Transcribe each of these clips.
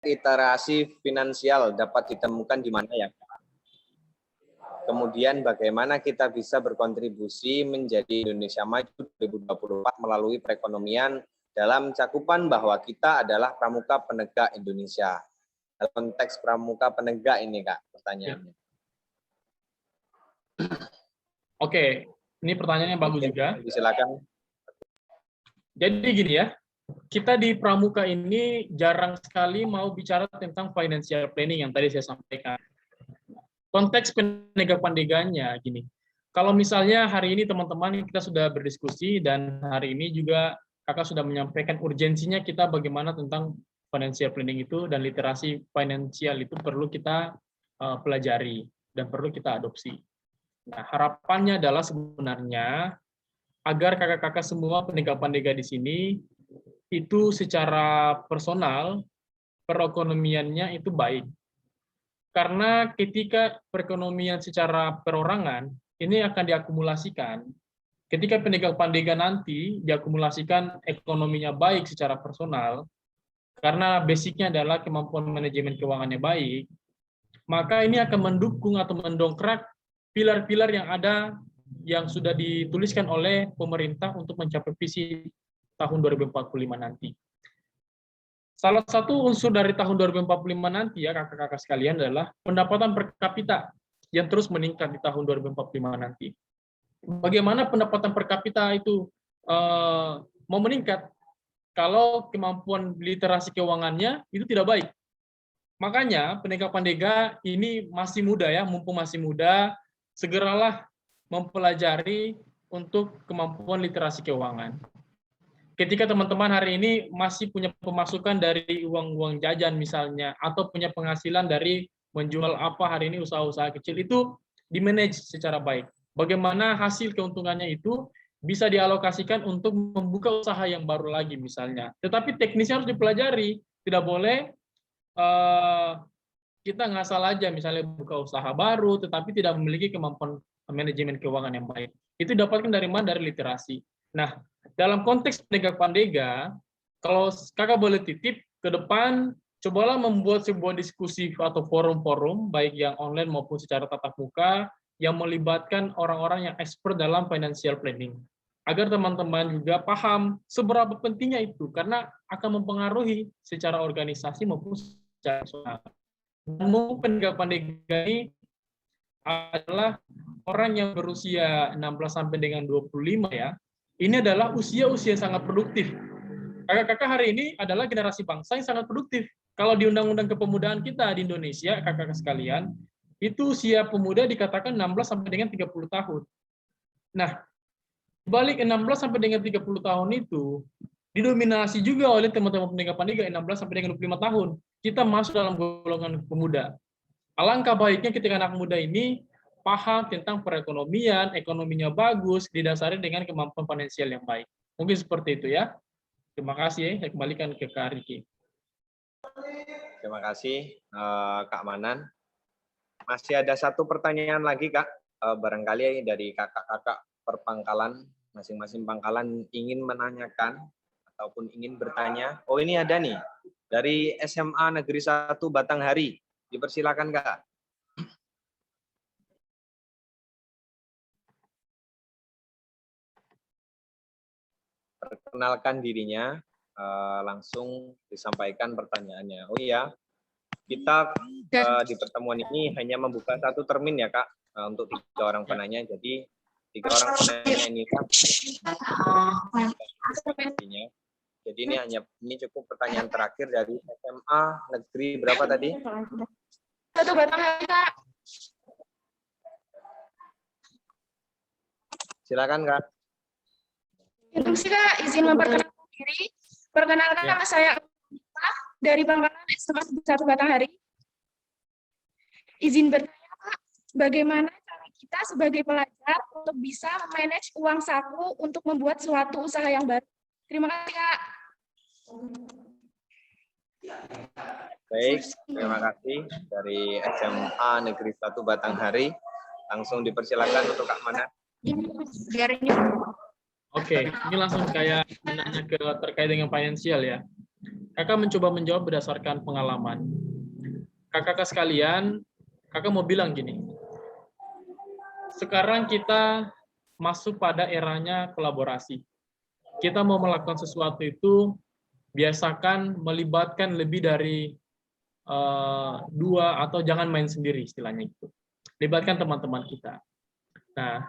literasi finansial dapat ditemukan di mana ya? Kemudian bagaimana kita bisa berkontribusi menjadi Indonesia Maju 2024 melalui perekonomian dalam cakupan bahwa kita adalah pramuka penegak Indonesia. Dalam konteks pramuka penegak ini, Kak, pertanyaannya. Oke, ini pertanyaannya bagus juga. Silakan. Jadi gini ya, kita di pramuka ini jarang sekali mau bicara tentang financial planning yang tadi saya sampaikan. Konteks penegak pandeganya gini, kalau misalnya hari ini teman-teman kita sudah berdiskusi dan hari ini juga kakak sudah menyampaikan urgensinya kita bagaimana tentang financial planning itu dan literasi finansial itu perlu kita pelajari dan perlu kita adopsi. Nah, harapannya adalah sebenarnya agar kakak-kakak semua penegak pandega di sini itu secara personal perekonomiannya itu baik. Karena ketika perekonomian secara perorangan ini akan diakumulasikan, ketika penegak pandega nanti diakumulasikan ekonominya baik secara personal, karena basicnya adalah kemampuan manajemen keuangannya baik, maka ini akan mendukung atau mendongkrak pilar-pilar yang ada yang sudah dituliskan oleh pemerintah untuk mencapai visi tahun 2045 nanti. Salah satu unsur dari tahun 2045 nanti ya kakak-kakak sekalian adalah pendapatan per kapita yang terus meningkat di tahun 2045 nanti. Bagaimana pendapatan per kapita itu mau meningkat kalau kemampuan literasi keuangannya itu tidak baik? Makanya penegak pandega ini masih muda ya, mumpung masih muda, segeralah mempelajari untuk kemampuan literasi keuangan. Ketika teman-teman hari ini masih punya pemasukan dari uang-uang jajan misalnya, atau punya penghasilan dari menjual apa hari ini usaha-usaha kecil, itu di-manage secara baik. Bagaimana hasil keuntungannya itu bisa dialokasikan untuk membuka usaha yang baru lagi misalnya. Tetapi teknisnya harus dipelajari, tidak boleh kita ngasal aja misalnya buka usaha baru, tetapi tidak memiliki kemampuan manajemen keuangan yang baik. Itu dapatkan dari mana? Dari literasi. Nah, dalam konteks penegak pandega, kalau kakak boleh titip ke depan, cobalah membuat sebuah diskusi atau forum-forum, baik yang online maupun secara tatap muka, yang melibatkan orang-orang yang expert dalam financial planning. Agar teman-teman juga paham seberapa pentingnya itu, karena akan mempengaruhi secara organisasi maupun secara personal. Namun penegak pandega ini adalah orang yang berusia 16 sampai dengan 25 ya. Ini adalah usia-usia sangat produktif. Kakak-kakak hari ini adalah generasi bangsa yang sangat produktif. Kalau di Undang-Undang Kepemudaan kita di Indonesia, kakak-kakak sekalian, itu usia pemuda dikatakan 16 sampai dengan 30 tahun. Nah, balik 16 sampai dengan 30 tahun itu didominasi juga oleh teman-teman penegak pandega 16 sampai dengan 25 tahun. Kita masuk dalam golongan pemuda. Alangkah baiknya ketika anak muda ini paham tentang perekonomian, ekonominya bagus, didasari dengan kemampuan finansial yang baik. Mungkin seperti itu ya. Terima kasih. Saya kembalikan ke Kak Riki. Terima kasih, Kak Manan. Masih ada satu pertanyaan lagi, Kak. Barangkali dari kakak-kakak perpangkalan, masing-masing pangkalan ingin menanyakan ataupun ingin bertanya. Oh, ini ada nih. Dari SMA Negeri 1 Batanghari. Dipersilakan, Kak. Perkenalkan dirinya, langsung disampaikan pertanyaannya. Oh iya, kita di pertemuan ini hanya membuka satu termin ya, Kak, untuk 3 orang penanya. Jadi 3 orang penanya ini kan, jadi ini cukup pertanyaan terakhir dari SMA Negeri berapa tadi? 1 Batanghari, Kak. Silakan, Kak. Instruksi, Kak, izin memperkenalkan diri. Perkenalkan nama saya dari Pangkalan SMA 1 Batanghari. Izin bertanya, Pak, bagaimana cara kita sebagai pelajar untuk bisa memanage uang saku untuk membuat suatu usaha yang baru? Terima kasih, Kak. Baik, terima kasih dari SMA Negeri 1 Batanghari. Langsung dipersilakan untuk Kak Mana. Biar ini. Oke, ini langsung kayak menanya ke terkait dengan finansial ya. Kakak mencoba menjawab berdasarkan pengalaman. Kakak-kakak sekalian, kakak mau bilang gini, sekarang kita masuk pada eranya kolaborasi. Kita mau melakukan sesuatu itu, biasakan melibatkan lebih dari dua, atau jangan main sendiri istilahnya itu. Libatkan teman-teman kita. Nah,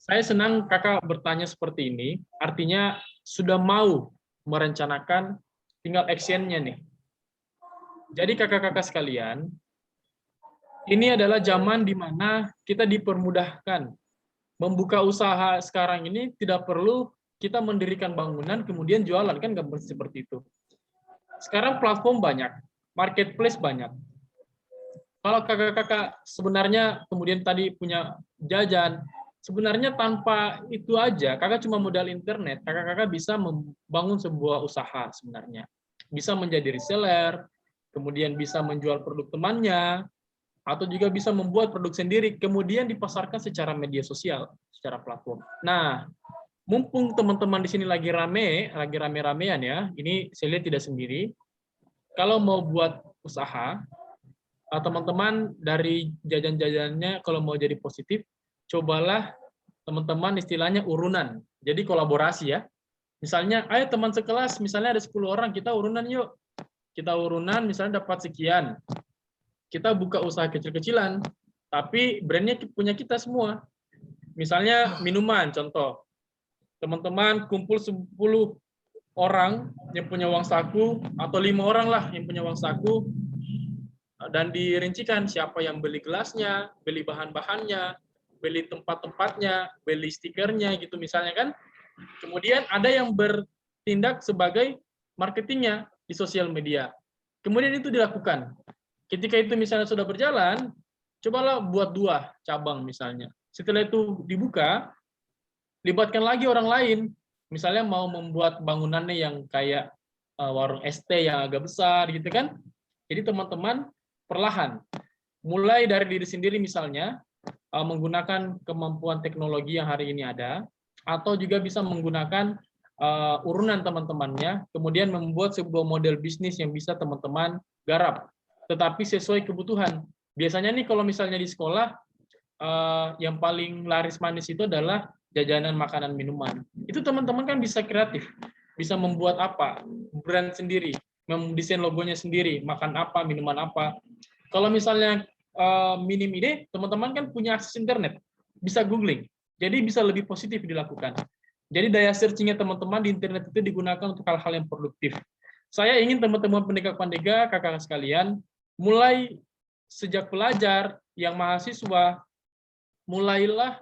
saya senang kakak bertanya seperti ini, artinya sudah mau merencanakan, tinggal action-nya nih. Jadi kakak-kakak sekalian, ini adalah zaman di mana kita dipermudahkan. Membuka usaha sekarang ini tidak perlu kita mendirikan bangunan, kemudian jualan, kan nggak seperti itu. Sekarang platform banyak, marketplace banyak. Kalau kakak-kakak sebenarnya kemudian tadi punya jajan, sebenarnya tanpa itu aja, kakak cuma modal internet, kakak-kakak bisa membangun sebuah usaha sebenarnya. Bisa menjadi reseller, kemudian bisa menjual produk temannya, atau juga bisa membuat produk sendiri, kemudian dipasarkan secara media sosial, secara platform. Nah, mumpung teman-teman di sini lagi rame-ramean ya, ini saya lihat tidak sendiri, kalau mau buat usaha, teman-teman dari jajan-jajannya kalau mau jadi positif, cobalah teman-teman istilahnya urunan. Jadi kolaborasi ya. Misalnya, ayo teman sekelas, misalnya ada 10 orang, kita urunan yuk. Kita urunan, misalnya dapat sekian. Kita buka usaha kecil-kecilan, tapi brandnya punya kita semua. Misalnya minuman, contoh. Teman-teman kumpul 10 orang yang punya uang saku, atau 5 orang lah yang punya uang saku, dan dirincikan siapa yang beli gelasnya, beli bahan-bahannya, beli tempat-tempatnya, beli stikernya gitu misalnya kan. Kemudian ada yang bertindak sebagai marketingnya di sosial media. Kemudian itu dilakukan. Ketika itu misalnya sudah berjalan, cobalah buat 2 cabang misalnya. Setelah itu dibuka, libatkan lagi orang lain. Misalnya mau membuat bangunannya yang kayak warung ST yang agak besar gitu kan. Jadi teman-teman perlahan, mulai dari diri sendiri misalnya, menggunakan kemampuan teknologi yang hari ini ada, atau juga bisa menggunakan urunan teman-temannya, kemudian membuat sebuah model bisnis yang bisa teman-teman garap, tetapi sesuai kebutuhan. Biasanya nih kalau misalnya di sekolah, yang paling laris manis itu adalah jajanan makanan minuman. Itu teman-teman kan bisa kreatif, bisa membuat apa, brand sendiri, mendesain logonya sendiri, makan apa, minuman apa. Kalau misalnya minim ide, teman-teman kan punya akses internet, bisa googling, jadi bisa lebih positif dilakukan. Jadi daya searching-nya teman-teman di internet itu digunakan untuk hal-hal yang produktif. Saya ingin teman-teman pendega, kakak sekalian, mulai sejak pelajar yang mahasiswa, mulailah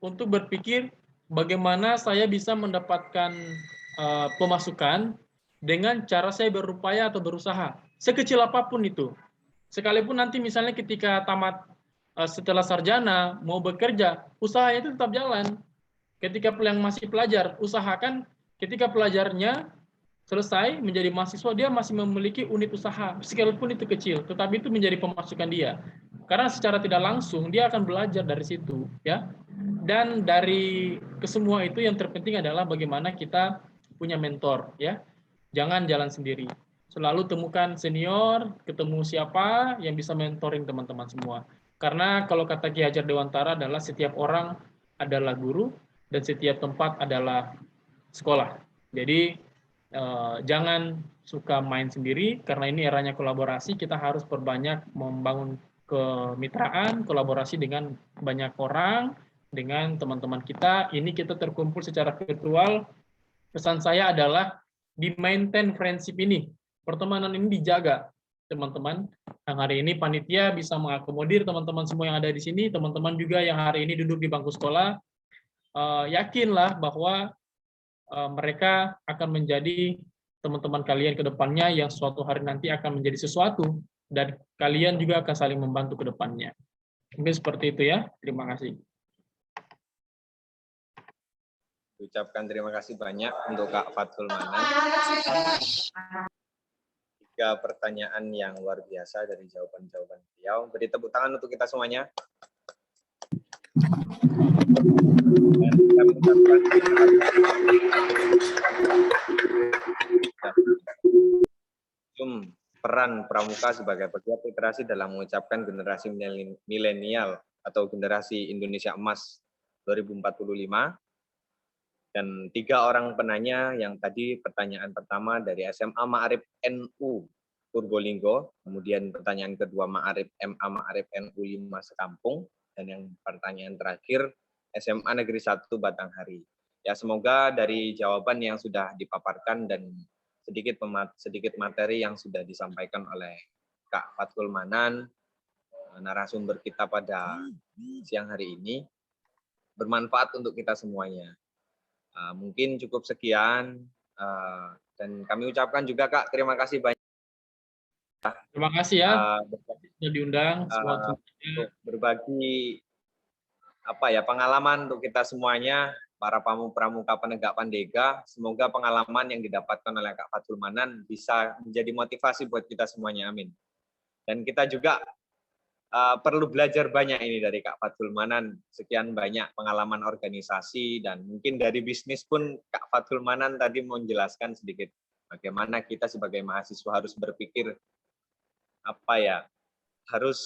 untuk berpikir bagaimana saya bisa mendapatkan pemasukan dengan cara saya berupaya atau berusaha, sekecil apapun itu. Sekalipun nanti misalnya ketika tamat setelah sarjana, mau bekerja, usahanya itu tetap jalan. Ketika yang masih pelajar, usahakan ketika pelajarnya selesai menjadi mahasiswa, dia masih memiliki unit usaha, sekalipun itu kecil, tetapi itu menjadi pemasukan dia. Karena secara tidak langsung dia akan belajar dari situ, ya. Dan dari kesemua itu yang terpenting adalah bagaimana kita punya mentor, ya. Jangan jalan sendiri. Selalu temukan senior, ketemu siapa yang bisa mentoring teman-teman semua. Karena kalau kata Ki Hajar Dewantara adalah setiap orang adalah guru dan setiap tempat adalah sekolah. Jadi jangan suka main sendiri, karena ini eranya kolaborasi. Kita harus perbanyak membangun kemitraan, kolaborasi dengan banyak orang, dengan teman-teman kita. Ini kita terkumpul secara virtual. Pesan saya adalah di-maintain friendship ini, pertemanan ini dijaga, teman-teman. Yang hari ini panitia bisa mengakomodir teman-teman semua yang ada di sini, teman-teman juga yang hari ini duduk di bangku sekolah, yakinlah bahwa mereka akan menjadi teman-teman kalian ke depannya yang suatu hari nanti akan menjadi sesuatu, dan kalian juga akan saling membantu ke depannya. Mungkin seperti itu ya. Terima kasih. Ucapkan terima kasih banyak untuk Kak Fathul Manan. 3 pertanyaan yang luar biasa dari jawaban-jawaban beliau. Beri tepuk tangan untuk kita semuanya. Dan kita mengucapkan terima kasih. peran pramuka sebagai pegiat literasi dalam mengucapkan generasi milenial atau generasi Indonesia Emas 2045. Dan 3 orang penanya yang tadi pertanyaan pertama dari SMA Ma'arif NU Purbolinggo, kemudian pertanyaan kedua MA Ma'arif NU 5 Sekampung, dan yang pertanyaan terakhir SMA Negeri 1 Batanghari. Ya, semoga dari jawaban yang sudah dipaparkan dan sedikit materi yang sudah disampaikan oleh Kak Fathul Manan, narasumber kita pada siang hari ini, bermanfaat untuk kita semuanya. Mungkin cukup sekian, dan kami ucapkan juga Kak, terima kasih banyak. Terima kasih ya sudah diundang untuk berbagi pengalaman untuk kita semuanya, para pramuka penegak Pandega. Semoga pengalaman yang didapatkan oleh Kak Fathul Manan bisa menjadi motivasi buat kita semuanya, amin. Dan kita juga perlu belajar banyak ini dari Kak Fathul Manan. Sekian banyak pengalaman organisasi dan mungkin dari bisnis pun Kak Fathul Manan tadi mau menjelaskan sedikit bagaimana kita sebagai mahasiswa harus berpikir harus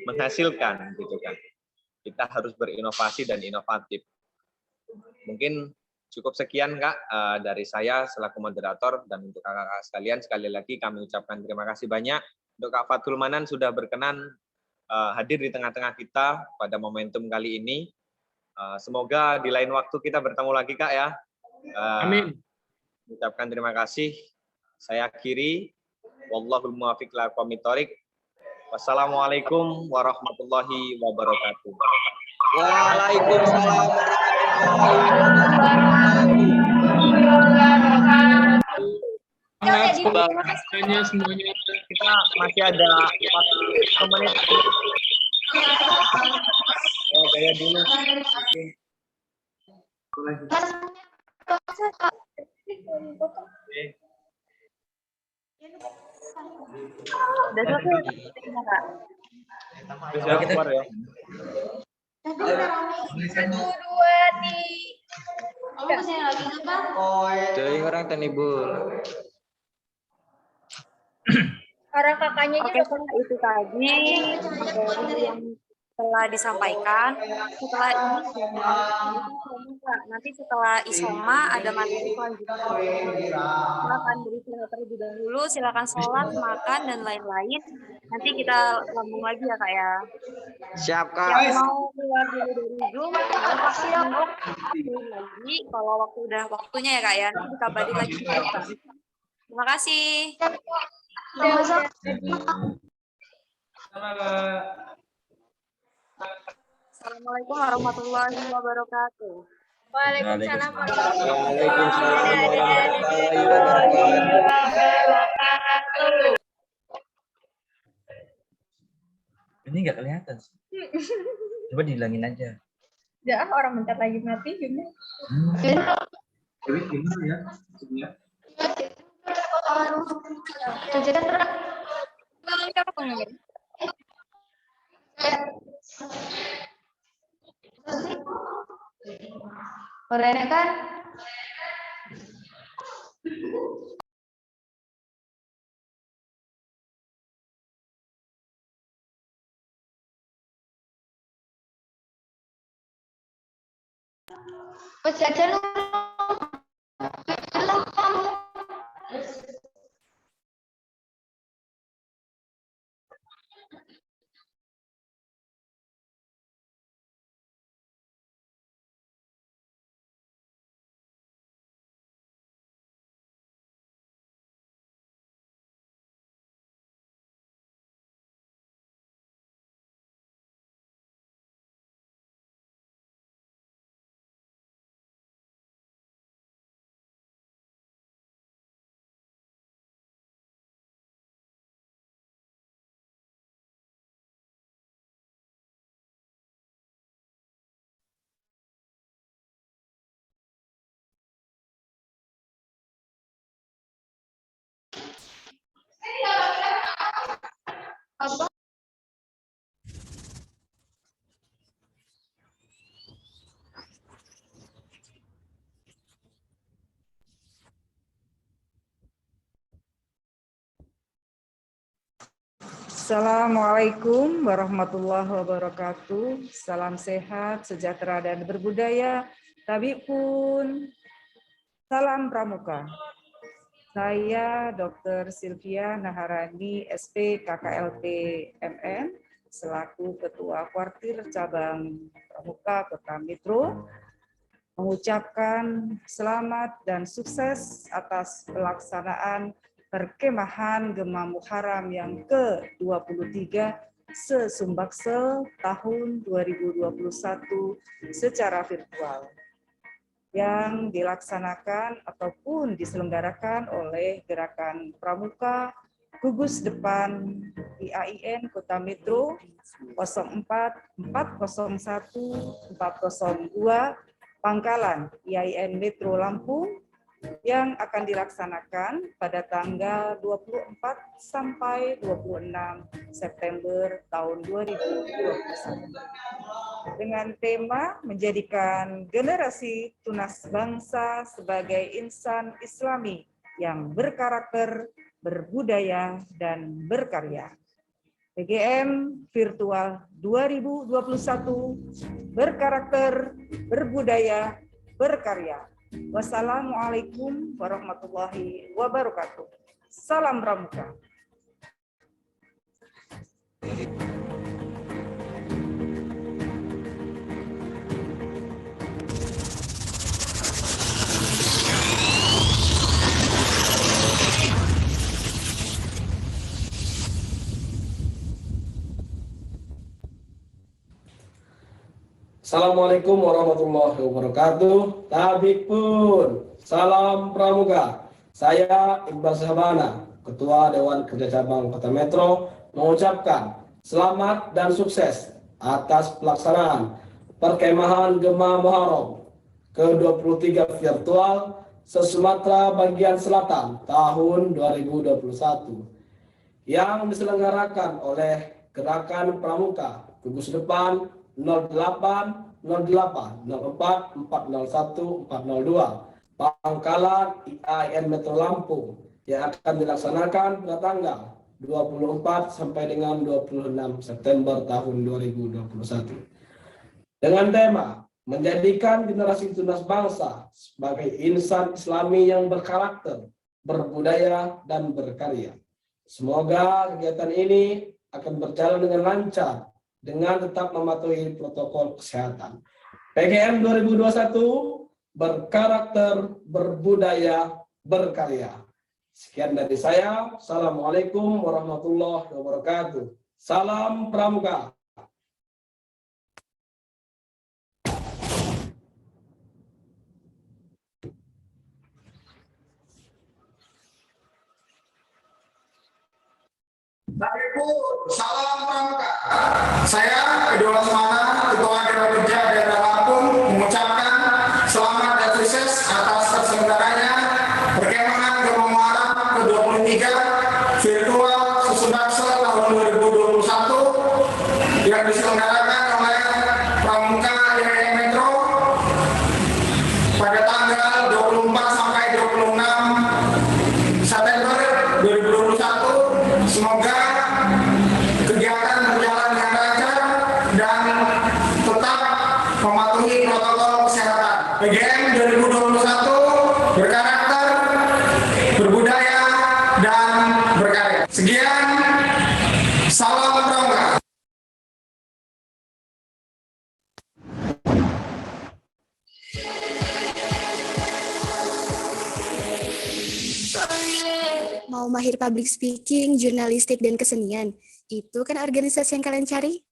menghasilkan gitu kan. Kita harus berinovasi dan inovatif. Mungkin cukup sekian Kak dari saya selaku moderator, dan untuk kakak-kakak sekalian sekali lagi kami ucapkan terima kasih banyak untuk Kak Fathul Manan sudah berkenan hadir di tengah-tengah kita pada momentum kali ini. Semoga di lain waktu kita bertemu lagi Kak ya. Amin. Ucapkan terima kasih. Saya akhiri. Wallahul muwaffiq ila aqwamit thoriq. Wassalamualaikum warahmatullahi wabarakatuh. Waalaikumsalam Semangat semuanya. Kita masih ada 1 menit. Gaya dulu. Udah selesai Kak. Siap keluar ya. 1, 2, 3. Jadi orang tenibul. Orang kakaknya Oke, itu tadi materi yang telah disampaikan. Setelah ini nanti setelah isoma ada materi selanjutnya. Silakan beristirahat terlebih dahulu, silakan sholat, makan dan lain-lain. Nanti kita sambung lagi ya Kak ya. Siap Kak. Yang mau keluar dulu dari Zoom, pasti lagi. Kalau waktunya ya Kak ya, nanti dikabari lagi. Terima kasih. Assalamualaikum warahmatullahi wabarakatuh. Waalaikumsalam Waalaikumsalam warahmatullahi wabarakatuh. Ini nggak kelihatan sih. Coba dihilangin aja. Ya, orang bentar lagi mati gimana? Jadi gimana ya? Orangnya kan jajan Assalamualaikum warahmatullahi wabarakatuh. Salam sehat, sejahtera, dan berbudaya. Tabib pun. Salam Pramuka. Saya Dr. Sylvia Naharani, SP KKLP MN, selaku Ketua Kuartir Cabang Pramuka Kota Metro, mengucapkan selamat dan sukses atas pelaksanaan perkemahan Gema Muharram yang ke-23 se-Sumbaksel tahun 2021 secara virtual yang dilaksanakan ataupun diselenggarakan oleh Gerakan Pramuka Gugus Depan IAIN Kota Metro 04401402 Pangkalan IAIN Metro Lampung yang akan dilaksanakan pada tanggal 24 sampai 26 September tahun 2021. Dengan tema menjadikan generasi tunas bangsa sebagai insan Islami yang berkarakter, berbudaya, dan berkarya. PGM Virtual 2021 berkarakter, berbudaya, berkarya. Wassalamualaikum warahmatullahi wabarakatuh. Salam Pramuka. Assalamualaikum warahmatullahi wabarakatuh. Tabik pun. Salam Pramuka. Saya Iqbal Sahabana, Ketua Dewan Kerja Cabang Kota Metro, mengucapkan selamat dan sukses atas pelaksanaan perkemahan Gema Muharram ke-23 virtual se-Sumatera bagian Selatan tahun 2021 yang diselenggarakan oleh Gerakan Pramuka Gugus Depan 08 04 401 402 Pangkalan IAIN Metro Lampung yang akan dilaksanakan pada tanggal 24 sampai dengan 26 September tahun 2021 dengan tema menjadikan generasi tunas bangsa sebagai insan Islami yang berkarakter, berbudaya, dan berkarya. Semoga kegiatan ini akan berjalan dengan lancar dengan tetap mematuhi protokol kesehatan. PGM 2021 berkarakter, berbudaya, berkarya. Sekian dari saya. Assalamualaikum warahmatullahi wabarakatuh. Salam Pramuka. Salam Pramuka. Saya Kedua Semana, Ketua Dewan Kerja Daerah Lampung, mengucapkan selamat dan sukses atas terselenggaranya perkemahan Gema Muharram ke-23 virtual se-Sumbaksel tahun 2021 yang diselenggarakan oleh Pramuka IAIN Metro pada tanggal 24 sampai 26 September 2021. Semoga kegiatan berjalan dengan lancar dan tetap mematuhi protokol kesehatan. PGM 2021 berkarakter, berbudaya, dan berkarya. Sekian, salam Pramuka. Mau mahir public speaking, jurnalistik, dan kesenian? Itu kan organisasi yang kalian cari?